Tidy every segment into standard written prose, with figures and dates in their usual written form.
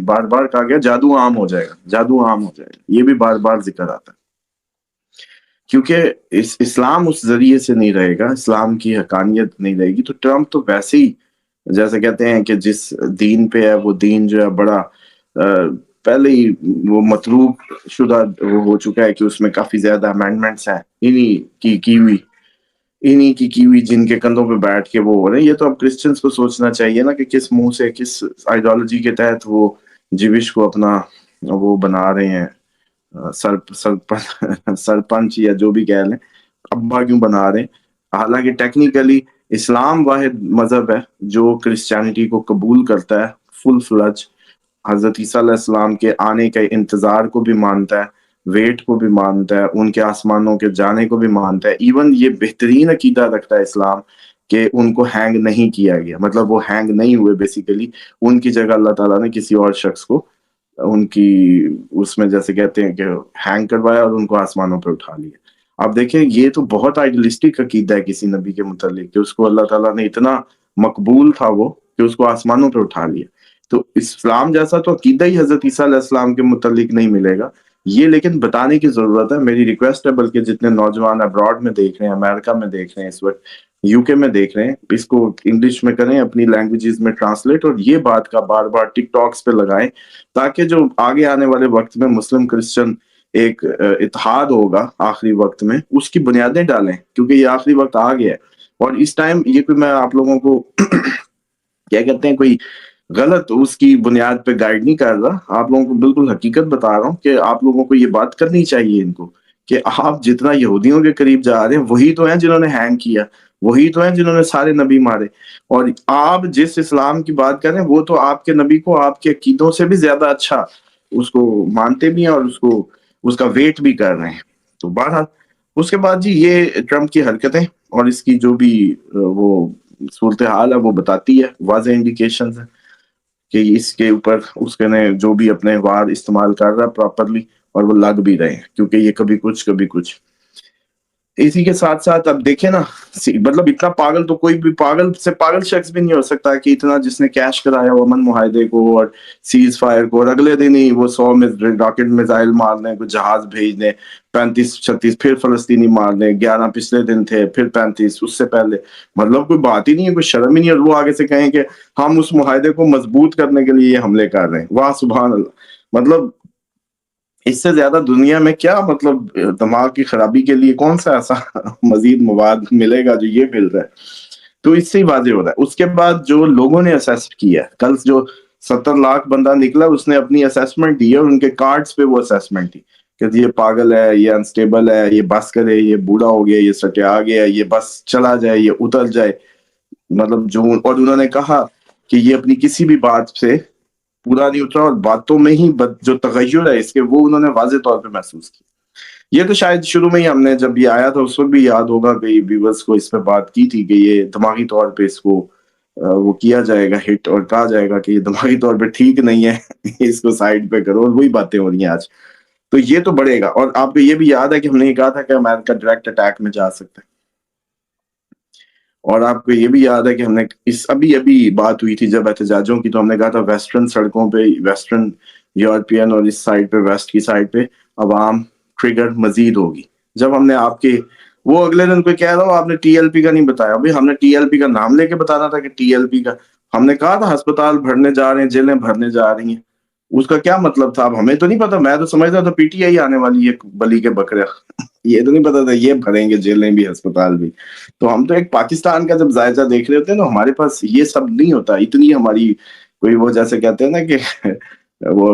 بار بار کہا گیا جادو عام ہو جائے گا، جادو عام ہو جائے گا، یہ بھی بار بار ذکر آتا ہے، کیونکہ اسلام اس ذریعے سے نہیں رہے گا، اسلام کی حقانیت نہیں رہے گی، تو ٹرمپ تو ویسے ہی جیسے کہتے ہیں کہ جس دین پہ ہے وہ دین جو ہے بڑا پہلے ہی وہ مطلوب شدہ وہ ہو چکا ہے کہ اس میں کافی زیادہ امینڈمنٹس ہیں انہی کی ہوئی جن کے کندھوں پہ بیٹھ کے وہ ہو رہے ہیں۔ یہ تو اب کرسچنس کو سوچنا چاہیے نا کہ کس منہ سے، کس آئیڈیالوجی کے تحت وہ جیوش کو اپنا وہ بنا رہے ہیں، سرپنچ یا جو بھی کہہ لیں، ابا کیوں بنا رہے ہیں۔ حالانکہ ٹیکنیکلی اسلام واحد مذہب ہے جو کرسچینٹی کو قبول کرتا ہے فل فلج، حضرت عیسیٰ علیہ السلام کے آنے کے انتظار کو بھی مانتا ہے، ویٹ کو بھی مانتا ہے، ان کے آسمانوں کے جانے کو بھی مانتا ہے، ایون یہ بہترین عقیدہ رکھتا ہے اسلام کہ ان کو ہینگ نہیں کیا گیا، مطلب وہ ہینگ نہیں ہوئے، بیسیکلی ان کی جگہ اللہ تعالیٰ نے کسی اور شخص کو ان کی اس میں جیسے کہتے ہیں کہ ہینگ کروایا اور ان کو آسمانوں پہ اٹھا لیا۔ اب دیکھیں یہ تو بہت آئیڈیلسٹک عقیدہ ہے کسی نبی کے متعلق کہ اس کو اللہ تعالیٰ نے اتنا مقبول تھا وہ کہ اس کو آسمانوں پہ اٹھا لیا۔ تو اسلام جیسا تو عقیدہ ہی حضرت عیسیٰ علیہ السلام کے متعلق نہیں ملے گا، یہ لیکن بتانے کی ضرورت ہے، میری ریکویسٹ ہے، بلکہ جتنے نوجوان ابراڈ میں دیکھ رہے ہیں، امریکہ میں دیکھ رہے ہیں، اس وقت یو کے میں دیکھ رہے ہیں، اس کو انگلش میں کریں، اپنی لینگویجز میں ٹرانسلیٹ، اور یہ بات کا بار بار ٹک ٹاکس پہ لگائیں تاکہ جو آگے آنے والے وقت میں مسلم کرسچن ایک اتحاد ہوگا آخری وقت میں، اس کی بنیادیں ڈالیں، کیونکہ یہ آخری وقت آ گیا ہے۔ اور اس ٹائم یہ کوئی میں آپ لوگوں کو کیا کہتے ہیں کوئی غلط اس کی بنیاد پہ گائیڈ نہیں کر رہا، آپ لوگوں کو بالکل حقیقت بتا رہا ہوں کہ آپ لوگوں کو یہ بات کرنی چاہیے ان کو کہ آپ جتنا یہودیوں کے قریب جا رہے ہیں وہی تو ہیں جنہوں نے ہینگ کیا، وہی تو ہیں جنہوں نے سارے نبی مارے، اور آپ جس اسلام کی بات کر رہے ہیں وہ تو آپ کے نبی کو آپ کے عقیدوں سے بھی زیادہ اچھا اس کو مانتے بھی ہیں اور اس کا ویٹ بھی کر رہے ہیں۔ تو بہرحال اس کے بعد جی یہ ٹرمپ کی حرکتیں اور اس کی جو بھی وہ صورتحال ہے وہ بتاتی ہے، واضح انڈیکیشنز ہیں کہ اس کے اوپر اس کے نے جو بھی اپنے وار استعمال کر رہا ہے پراپرلی، اور وہ لگ بھی رہے ہیں، کیونکہ یہ کبھی کچھ کبھی کچھ۔ اسی کے ساتھ ساتھ اب دیکھیں نا، مطلب اتنا پاگل تو کوئی بھی پاگل سے پاگل شخص بھی نہیں ہو سکتا کہ اتنا جس نے کیش کرایا وہ امن معاہدے کو اور سیز فائر کو، اور اگلے دن ہی وہ 100 راکٹ میزائل مارنے، کوئی جہاز بھیجنے، 35-36 پھر فلسطینی مارنے، 11 پچھلے دن تھے، پھر 35 اس سے پہلے، مطلب کوئی بات ہی نہیں ہے، کوئی شرم ہی نہیں ہے، اور وہ آگے سے کہیں کہ ہم اس معاہدے کو مضبوط کرنے کے لیے یہ حملے کر رہے ہیں۔ واہ سبحان اللہ! مطلب اس سے زیادہ دنیا میں کیا، مطلب دماغ کی خرابی کے لیے کون سا ایسا مزید مواد ملے گا جو یہ مل رہا ہے؟ تو اس سے ہی واضح ہو رہا ہے۔ اس کے بعد جو لوگوں نے اسیس کیا، کل جو 70 لاکھ بندہ نکلا اس نے اپنی اسیسمنٹ دی ہے، اور ان کے کارڈز پہ وہ اسیسمنٹ دی کہ یہ پاگل ہے، یہ انسٹیبل ہے، یہ بس کرے، یہ بوڑھا ہو گیا، یہ سٹیا گیا، یہ بس چلا جائے، یہ اتر جائے، مطلب جو، اور انہوں نے کہا کہ یہ اپنی کسی بھی بات سے پورا نہیں اترا، اور باتوں میں ہی جو تغیر ہے اس کے وہ انہوں نے واضح طور پہ محسوس کیا۔ یہ تو شاید شروع میں ہی ہم نے جب یہ آیا تھا اس وقت بھی یاد ہوگا کہ ویورز کو اس پہ بات کی تھی کہ یہ دماغی طور پہ اس کو وہ کیا جائے گا ہٹ، اور کہا جائے گا کہ یہ دماغی طور پہ ٹھیک نہیں ہے اس کو سائڈ پہ کرو، اور وہی باتیں ہو رہی ہیں آج۔ تو یہ تو بڑھے گا، اور آپ کو یہ بھی یاد ہے کہ ہم نے یہ کہا تھا کہ امریکہ ڈائریکٹ اٹیک میں جا سکتا ہے، اور آپ کو یہ بھی یاد ہے کہ ہم نے ابھی بات ہوئی تھی جب احتجاجوں کی، تو ہم نے کہا تھا ویسٹرن سڑکوں پہ، ویسٹرن یورپین اور اس سائڈ پہ، ویسٹ کی سائڈ پہ عوام ٹریگر مزید ہوگی۔ جب ہم نے آپ کے وہ اگلے دن کوئی کہہ رہا ہو آپ نے ٹی ایل پی کا نہیں بتایا، بھائی ہم نے ٹی ایل پی کا نام لے کے بتانا تھا کہ ٹی ایل پی کا، ہم نے کہا تھا ہسپتال بھرنے جا رہے ہیں، جیلیں بھرنے جا رہی ہیں، اس کا کیا مطلب تھا؟ اب ہمیں تو نہیں پتا، میں تو سمجھتا تھا پی ٹی آئی آنے والی ہے بلی کے بکرے، یہ تو نہیں پتا تھا یہ بھریں گے جیلیں بھی ہسپتال بھی۔ تو ہم تو ایک پاکستان کا جب جائزہ دیکھ رہے ہوتے ہیں تو ہمارے پاس یہ سب نہیں ہوتا، اتنی ہماری کوئی وہ جیسے کہتے ہیں نا کہ وہ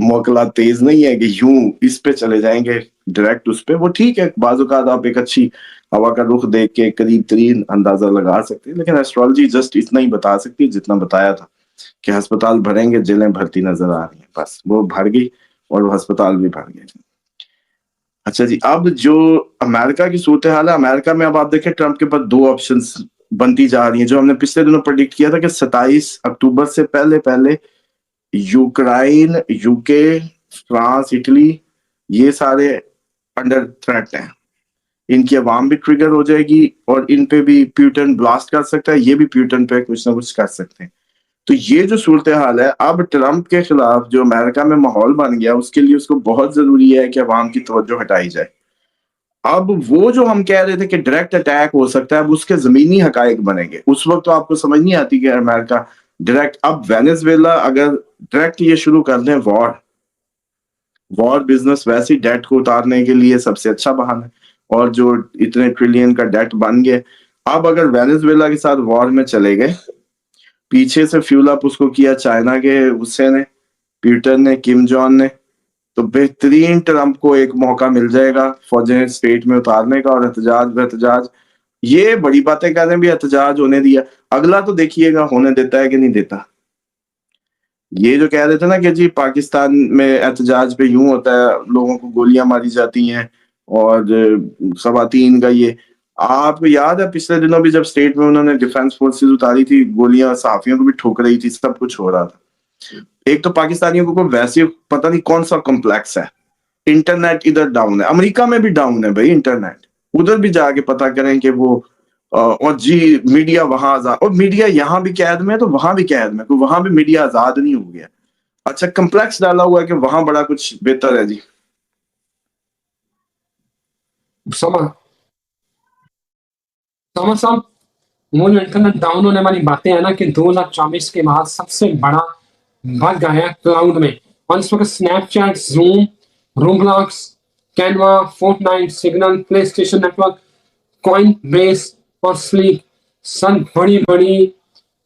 موکلات تیز نہیں ہے کہ یوں اس پہ چلے جائیں گے ڈائریکٹ اس پہ۔ وہ ٹھیک ہے، بعض اوقات آپ ایک اچھی ہوا کا رخ دیکھ کے قریب ترین اندازہ لگا سکتے ہیں، لیکن ایسٹرالوجی جسٹ اتنا ہی بتا سکتی ہے جتنا بتایا تھا کہ ہسپتال بھریں گے، جیلیں بھرتی نظر آ رہی ہیں، بس وہ بھر گئی اور وہ ہسپتال بھی بھر گئے۔ اچھا جی، اب جو امریکہ کی صورتحال ہے، امریکہ میں اب آپ دیکھیں ٹرمپ کے پاس 2 آپشنز بنتی جا رہی ہیں، جو ہم نے پچھلے دنوں پریڈکٹ کیا تھا کہ 27 اکتوبر سے پہلے یوکرائن، یو کے، فرانس، اٹلی، یہ سارے انڈر تھریٹ ہیں، ان کی عوام بھی ٹریگر ہو جائے گی، اور ان پہ بھی پیوٹن بلاسٹ کر سکتا ہے، یہ بھی پیوٹن پہ کچھ نہ کچھ کر سکتے ہیں۔ تو یہ جو صورتحال ہے اب ٹرمپ کے خلاف جو امریکہ میں ماحول بن گیا، اس کے لیے اس کو بہت ضروری ہے کہ عوام کی توجہ ہٹائی جائے۔ اب وہ جو ہم کہہ رہے تھے کہ ڈائریکٹ اٹیک ہو سکتا ہے، اب اس کے زمینی حقائق بنیں گے۔ اس وقت تو آپ کو سمجھ نہیں آتی کہ امریکہ ڈائریکٹ، اب وینزویلا اگر ڈائریکٹ یہ شروع کر دیں وار بزنس، ویسے ڈیٹ کو اتارنے کے لیے سب سے اچھا بہانہ ہے، اور جو اتنے ٹریلین کا ڈیٹ بن گئے، اب اگر وینزویلا کے ساتھ وار میں چلے گئے، پیچھے سے فیول اپ اس کو کیا چائنا کے غصے نے، پیوٹن نے، کم جون نے، تو بہترین ٹرمپ کو ایک موقع مل جائے گا فوجیں اسٹیٹ میں اتارنے کا، اور احتجاج یہ بڑی باتیں کہہ رہے ہیں بھی احتجاج ہونے دیا، اگلا تو دیکھیے گا ہونے دیتا ہے کہ نہیں دیتا۔ یہ جو کہہ رہے تھے نا کہ جی پاکستان میں احتجاج پہ یوں ہوتا ہے، لوگوں کو گولیاں ماری جاتی ہیں اور خواتین کا یہ، آپ کو یاد ہے پچھلے دنوں بھی جب اسٹیٹ میں انہوں نے ڈیفینس فورسز اتاری تھی، گولیاں صحافیوں کو بھی ٹھوک رہی تھی، سب کچھ ہو رہا تھا۔ ایک تو پاکستانیوں کو ویسے پتہ نہیں کون سا کمپلیکس ہے، انٹرنیٹ ادھر ڈاؤن ہے، امریکہ میں بھی ڈاؤن ہے بھائی انٹرنیٹ، ادھر بھی جا کے پتہ کریں کہ وہ اور جی میڈیا وہاں آزاد، اور میڈیا یہاں بھی قید میں ہے تو وہاں بھی قید میں، کوئی وہاں بھی میڈیا آزاد نہیں ہو گیا۔ اچھا کمپلیکس ڈالا ہوا ہے کہ وہاں بڑا کچھ بہتر ہے جی۔ صاحب وہ جو انٹرنیٹ ڈاؤن ہونے والی باتیں ہیں نا کہ 2024 کے بعد سب سے بڑا بگ آیا کلاؤڈ میں، اور اس وقت Snapchat, Zoom, Roblox, Canva, Fortnite, Signal, PlayStation Network, Coinbase اور سلیپ، سب بڑی بڑی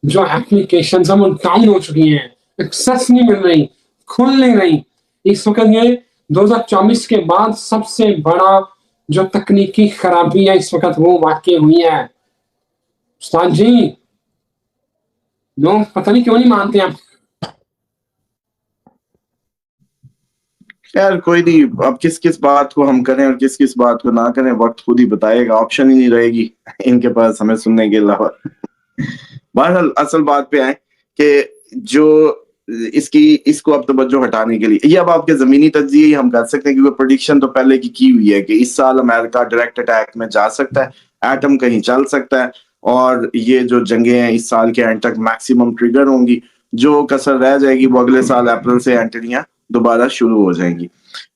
جو ایپلیکیشنز ہیں وہ ڈاؤن ہو چکی ہیں، ایکسیس نہیں مل رہی، کھل نہیں رہی۔ اس وقت یہ 2024 کے بعد سب سے بڑا جو تکنیکی خرابی ہے اس وقت وہ واقع ہوئی ہے۔ استاد جی لوگ پتہ نہیں کیوں نہیں مانتے ہیں۔ خیر کوئی نہیں، اب کس بات کو ہم کریں اور کس بات کو نہ کریں وقت خود ہی بتائے گا، آپشن ہی نہیں رہے گی ان کے پاس ہمیں سننے کے علاوہ۔ بہرحال اصل بات پہ آئیں کہ جو اس کو اب توجہ ہٹانے کے لیے یہ اب آپ کے زمینی تجزیے ہم کر سکتے ہیں، کیونکہ پریڈکشن تو پہلے کی ہوئی ہے کہ اس سال امریکہ ڈائریکٹ اٹیک میں جا سکتا ہے، ایٹم کہیں چل سکتا ہے، اور یہ جو جنگیں ہیں اس سال کے اینڈ تک میکسیمم ٹریگر ہوں گی، جو کسر رہ جائے گی وہ اگلے سال اپریل سے اینٹریاں دوبارہ شروع ہو جائیں گی۔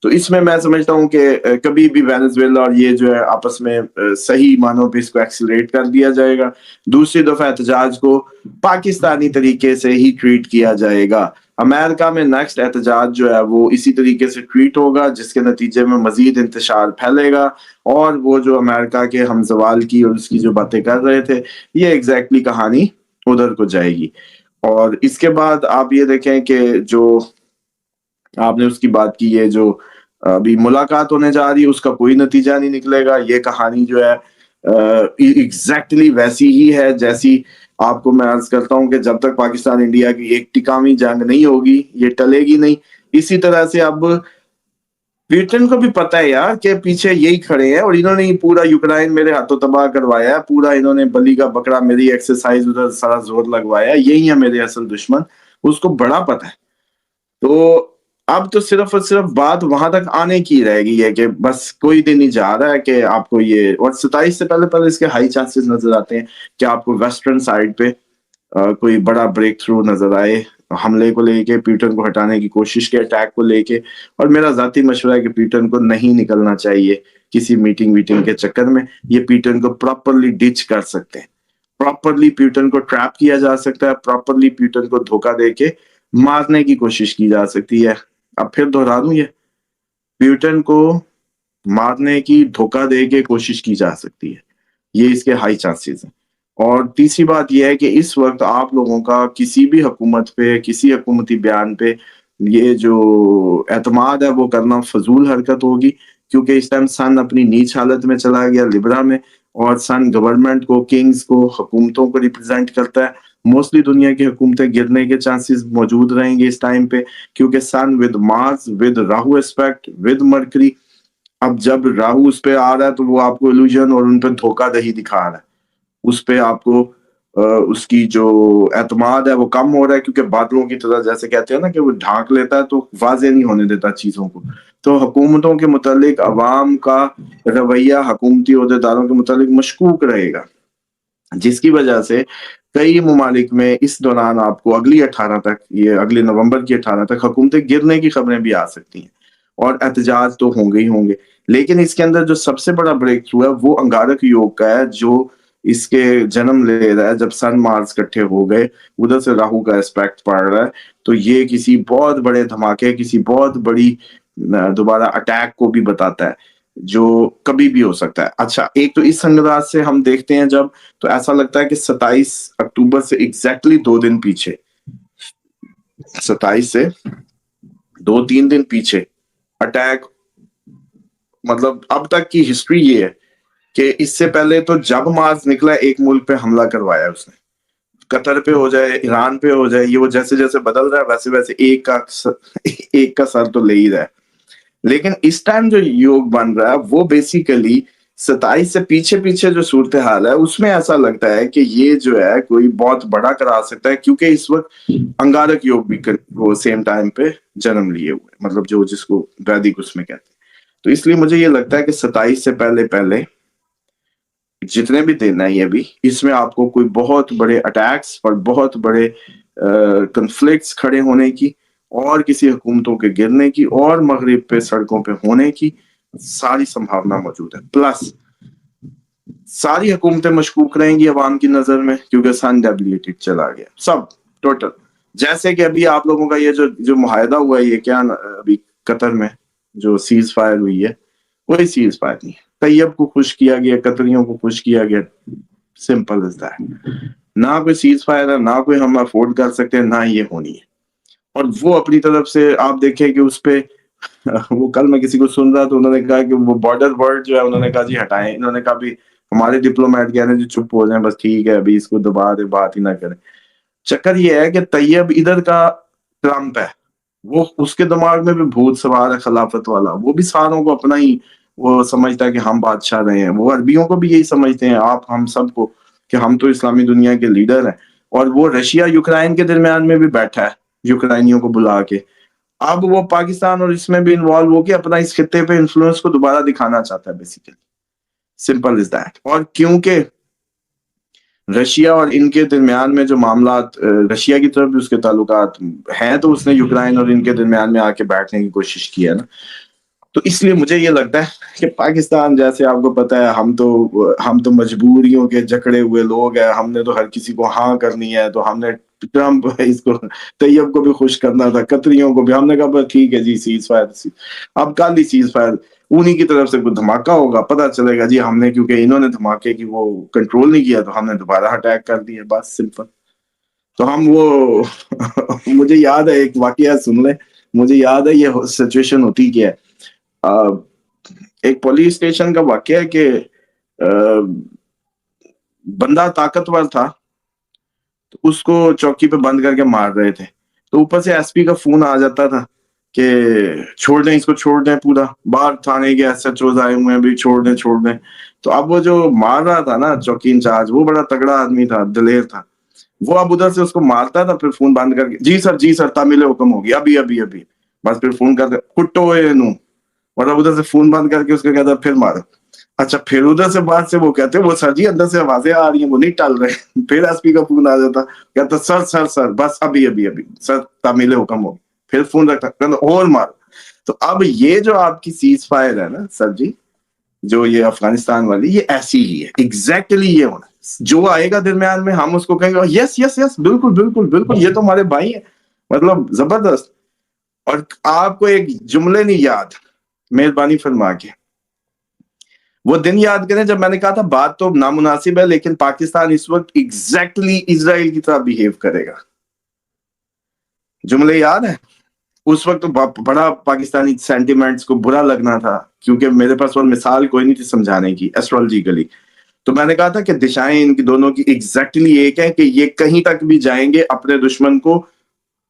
تو اس میں سمجھتا ہوں کہ کبھی بھی وینزویلا اور یہ جو ہے آپس میں صحیح معنوں پہ اس کو ایکسلریٹ کر دیا جائے گا، دوسری دفعہ احتجاج کو پاکستانی طریقے سے ہی ٹریٹ کیا جائے گا۔ امریکہ میں نیکسٹ احتجاج جو ہے وہ اسی طریقے سے ٹریٹ ہوگا، جس کے نتیجے میں مزید انتشار پھیلے گا، اور وہ جو امریکہ کے ہم زوال کی اور اس کی جو باتیں کر رہے تھے، یہ ایگزیکٹلی کہانی ادھر کو جائے گی۔ اور اس کے بعد آپ یہ دیکھیں کہ جو آپ نے اس کی بات کی، یہ جو ابھی ملاقات ہونے جا رہی ہے اس کا کوئی نتیجہ نہیں نکلے گا، یہ کہانی جو ہے ایگزیکٹلی ویسی ہی ہے جیسی آپ کو میں عرض کرتا ہوں کہ جب تک پاکستان انڈیا کی ایک ٹکامی جنگ نہیں ہوگی یہ ٹلے گی نہیں۔ اسی طرح سے اب پیوٹن کو بھی پتہ ہے یار کہ پیچھے یہی کھڑے ہیں، اور انہوں نے پورا یوکرائن میرے ہاتھوں تباہ کروایا ہے، پورا انہوں نے بلی کا بکرا میری ایکسرسائز ادھر سارا زور لگوایا، یہی ہے میرے اصل دشمن، اس کو بڑا پتہ ہے۔ تو اب تو صرف اور صرف بات وہاں تک آنے کی رہے گی ہے کہ بس کوئی دن ہی جا رہا ہے کہ آپ کو یہ، اور 27 سے پہلے اس کے ہائی چانسز نظر آتے ہیں کہ آپ کو ویسٹرن سائڈ پہ کوئی بڑا بریک تھرو نظر آئے حملے کو لے کے، پیوٹن کو ہٹانے کی کوشش کے، اٹیک کو لے کے۔ اور میرا ذاتی مشورہ ہے کہ پیوٹن کو نہیں نکلنا چاہیے کسی میٹنگ کے چکر میں، یہ پیوٹن کو پراپرلی ڈچ کر سکتے ہیں، پراپرلی پیوٹن کو ٹریپ کیا جا سکتا ہے، پراپرلی پیوٹن کو دھوکہ دے کے مارنے کی کوشش کی جا سکتی ہے۔ اب پھر دہرا دوں، یہ پیوٹن کو مارنے کی دھوکہ دے کے کوشش کی جا سکتی ہے، یہ اس کے ہائی چانسز ہیں۔ اور تیسری بات یہ ہے کہ اس وقت آپ لوگوں کا کسی بھی حکومت پہ، کسی حکومتی بیان پہ یہ جو اعتماد ہے وہ کرنا فضول حرکت ہوگی، کیونکہ اس ٹائم سن اپنی نیچ حالت میں چلا گیا لبرا میں، اور سن گورنمنٹ کو، کنگز کو، حکومتوں کو ریپرزینٹ کرتا ہے۔ موسٹلی دنیا کی حکومتیں گرنے کے چانسز موجود رہیں گے اس ٹائم پہ، کیونکہ Sun with Mars, with Rahu aspect, with Mercury, اب جب راہو اس پہ آ رہا ہے تو وہ آپ کو illusion اور ان پہ دھوکہ دہی دکھا رہا ہے، اس پہ آپ کو اس کی جو اعتماد ہے وہ کم ہو رہا ہے، کیونکہ بادلوں کی طرح جیسے کہتے ہیں نا کہ وہ ڈھانک لیتا ہے تو واضح نہیں ہونے دیتا چیزوں کو۔ تو حکومتوں کے متعلق عوام کا رویہ حکومتی عہدیداروں کے متعلق مشکوک رہے گا، جس کی وجہ سے کئی ممالک میں اس دوران آپ کو اگلی 18 تک، یہ اگلے نومبر کی 18 تک حکومتیں گرنے کی خبریں بھی آ سکتی ہیں، اور احتجاج تو ہوں گے ہی ہوں گے. لیکن اس کے اندر جو سب سے بڑا بریک تھرو ہے وہ انگارک یوگ کا ہے، جو اس کے جنم لے رہا ہے جب سن مارس اکٹھے ہو گئے، ادھر سے راہو کا اسپیکٹ پڑ رہا ہے. تو یہ کسی بہت بڑے دھماکے، کسی بہت بڑی دوبارہ اٹیک کو بھی بتاتا ہے جو کبھی بھی ہو سکتا ہے. اچھا، ایک تو اس انداز سے ہم دیکھتے ہیں جب، تو ایسا لگتا ہے کہ 27 اکتوبر سے ایگزیکٹلی 2 دن پیچھے، 27 سے 2-3 دن پیچھے اٹیک، مطلب اب تک کی ہسٹری یہ ہے کہ اس سے پہلے تو جب مارس نکلا ایک ملک پہ حملہ کروایا اس نے، قطر پہ ہو جائے، ایران پہ ہو جائے، یہ وہ جیسے جیسے بدل رہا ہے ویسے ویسے ایک کا سر تو لے ہی رہا ہے. لیکن اس ٹائم جو یوگ بن رہا ہے وہ بیسیکلی 27 سے پیچھے پیچھے جو صورتحال ہے اس میں ایسا لگتا ہے کہ یہ جو ہے کوئی بہت بڑا کرا سکتا ہے، کیونکہ اس وقت انگارک یوگ بھی وہ سیم ٹائم پہ جنم لیے ہوئے، مطلب جو جس کو ویدک اس میں کہتے ہیں. تو اس لیے مجھے یہ لگتا ہے کہ 27 سے پہلے پہلے جتنے بھی دن ہیں یہ بھی، اس میں آپ کو کوئی بہت بڑے اٹیکس اور بہت بڑے کنفلکٹس کھڑے ہونے کی، اور کسی حکومتوں کے گرنے کی، اور مغرب پہ سڑکوں پہ ہونے کی ساری سمبھاونا موجود ہے. پلس ساری حکومتیں مشکوک رہیں گی عوام کی نظر میں، کیونکہ سن ڈیبلیٹڈ چلا گیا سب ٹوٹل. جیسے کہ ابھی آپ لوگوں کا یہ جو معاہدہ ہوا ہے، یہ کیا ابھی قطر میں جو سیز فائر ہوئی ہے، کوئی سیز فائر نہیں ہے. طیب کو خوش کیا گیا، قطریوں کو خوش کیا گیا، سمپل از دیٹ. نہ کوئی سیز فائر ہے، نہ کوئی ہم افورڈ کر سکتے ہیں، نہ یہ ہونی ہے. اور وہ اپنی طرف سے آپ دیکھیں کہ اس پہ وہ کل میں کسی کو سن رہا تو انہوں نے کہا کہ وہ بارڈر ورڈ جو ہے انہوں نے کہا جی ہٹائیں. انہوں نے کہا بھی ہمارے ڈپلومیٹ کہہ رہے ہیں جی چپ ہو جائیں، بس ٹھیک ہے ابھی اس کو دبا دے، بات ہی نہ کریں. چکر یہ ہے کہ طیب ادھر کا ٹرمپ ہے، وہ اس کے دماغ میں بھی بھوت سوار ہے خلافت والا، وہ بھی ساروں کو اپنا ہی وہ سمجھتا ہے کہ ہم بادشاہ رہے ہیں. وہ عربیوں کو بھی یہی سمجھتے ہیں، آپ ہم سب کو، کہ ہم تو اسلامی دنیا کے لیڈر ہیں. اور وہ رشیا یوکرائن کے درمیان میں بھی بیٹھا ہے، یوکرائنیوں کو بلا کے. اب وہ پاکستان اور اس میں بھی انوالو ہو کے اپنا اس خطے پہ انفلوئنس کو دوبارہ دکھانا چاہتا ہے بیسیکلی. Simple is that. اور کیونکہ رشیا اور ان کے درمیان میں جو معاملات، رشیا کی طرف بھی اس کے تعلقات ہیں، تو اس نے یوکرائن اور ان کے درمیان میں آ کے بیٹھنے کی کوشش کی ہے نا. تو اس لیے مجھے یہ لگتا ہے کہ پاکستان، جیسے آپ کو پتا ہے، ہم تو مجبوریوں کے جکڑے ہوئے لوگ ہیں. ہم نے تو ہر کسی کو ہاں کرنی ہے، تو ہم نے ٹرمپ اس کو طیب کو بھی خوش کرنا تھا، قطریوں کو بھی. ہم نے کہا بس ٹھیک ہے جی سیز فائر. اب کل ہی سیز فائر، انہی کی طرف سے کوئی دھماکہ ہوگا، پتہ چلے گا جی ہم نے، کیونکہ انہوں نے دھماکے کی وہ کنٹرول نہیں کیا تو ہم نے دوبارہ اٹیک کر دیا، بس سمپل. تو ہم وہ مجھے یاد ہے ایک واقعہ سن لیں. مجھے یاد ہے یہ سچویشن ہوتی کیا ہے. ایک پولیس اسٹیشن کا واقعہ ہے کہ بندہ طاقتور تھا، تو اس کو چوکی پہ بند کر کے مار رہے تھے. تو اوپر سے ایس پی کا فون آ جاتا تھا کہ چھوڑ دیں اس کو، چھوڑ دیں، پورا باہر تھانے کے ایس ایچ اوز آئے ہوئے ہیں بھی، چھوڑ دیں چھوڑ دیں. تو اب وہ جو مار رہا تھا نا چوکی انچارج، وہ بڑا تگڑا آدمی تھا، دلیر تھا. وہ اب ادھر سے اس کو مارتا تھا، پھر فون بند کر کے جی سر جی سر تعمیل حکم ہوگی ابھی ابھی ابھی، بس پھر فون کر کے کٹو نو، اور اب ادھر سے فون بند کر کے اس کو کہتا پھر مارو. اچھا پھر ادھر سے بعد سے وہ کہتے وہ سر جی اندر سے آوازیں آ رہی ہیں وہ نہیں ٹل رہے. پھر ایس پی کا فون آ جاتا، کہتا سر سر سر بس ابھی ابھی ابھی سر تعمیل حکم ہوگی. پھر فون رکھتا کہتا اور مارو. تو اب یہ جو آپ کی سیز فائر ہے نا سر جی، جو یہ افغانستان والی، یہ ایسی ہی ہے ایگزیکٹلی. یہ ہونا جو آئے گا درمیان میں، ہم اس کو کہیں گے یس یس یس بالکل بالکل بالکل، یہ تو ہمارے بھائی ہیں، مطلب زبردست. اور آپ کو ایک جملے نہیں یاد، مہربانی فرما کے وہ دن یاد کریں جب میں نے کہا تھا بات تو نامناسب ہے لیکن پاکستان اس وقت ایگزیکٹلی اسرائیل کی طرح بیہیو کرے گا. جملے یاد ہے؟ اس وقت تو بڑا پاکستانی سینٹیمنٹس کو برا لگنا تھا، کیونکہ میرے پاس وہ مثال کوئی نہیں تھی سمجھانے کی ایسٹرولوجیکلی. تو میں نے کہا تھا کہ دشائیں ان کی دونوں کی ایگزیکٹلی ایک ہے کہ یہ کہیں تک بھی جائیں گے اپنے دشمن کو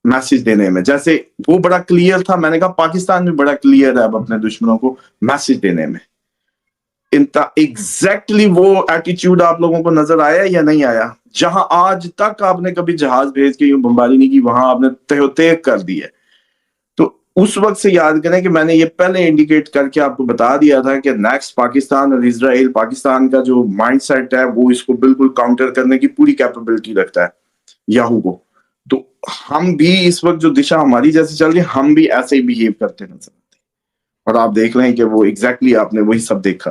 میسج دینے میں. جیسے وہ بڑا کلیئر تھا، میں نے کہا پاکستان بھی بڑا کلیئر ہے اب اپنے دشمنوں کو میسج دینے میں. ایگزیکٹلی وہ ایٹیچیوڈ آپ لوگوں کو نظر آیا یا نہیں آیا؟ جہاں آج تک آپ نے کبھی جہاز بھیج کے یوں بمباری نہیں کی، وہاں آپ نے تہو تیگ کر دی ہے. تو اس وقت سے یاد کریں کہ میں نے یہ پہلے انڈیکیٹ کر کے آپ کو بتا دیا تھا کہ نیکسٹ پاکستان اور اسرائیل، پاکستان کا جو مائنڈ سیٹ ہے وہ اس کو بالکل کاؤنٹر کرنے کی پوری کیپیبلٹی رکھتا ہے یاہو کو. تو ہم بھی اس وقت جو دشا ہماری جیسے چل رہی ہے، ہم بھی ایسے ہی بہیو کرتے نظر آتے ہیں، اور آپ دیکھ رہے ہیں کہ وہ ایگزیکٹلی آپ نے وہی سب دیکھا.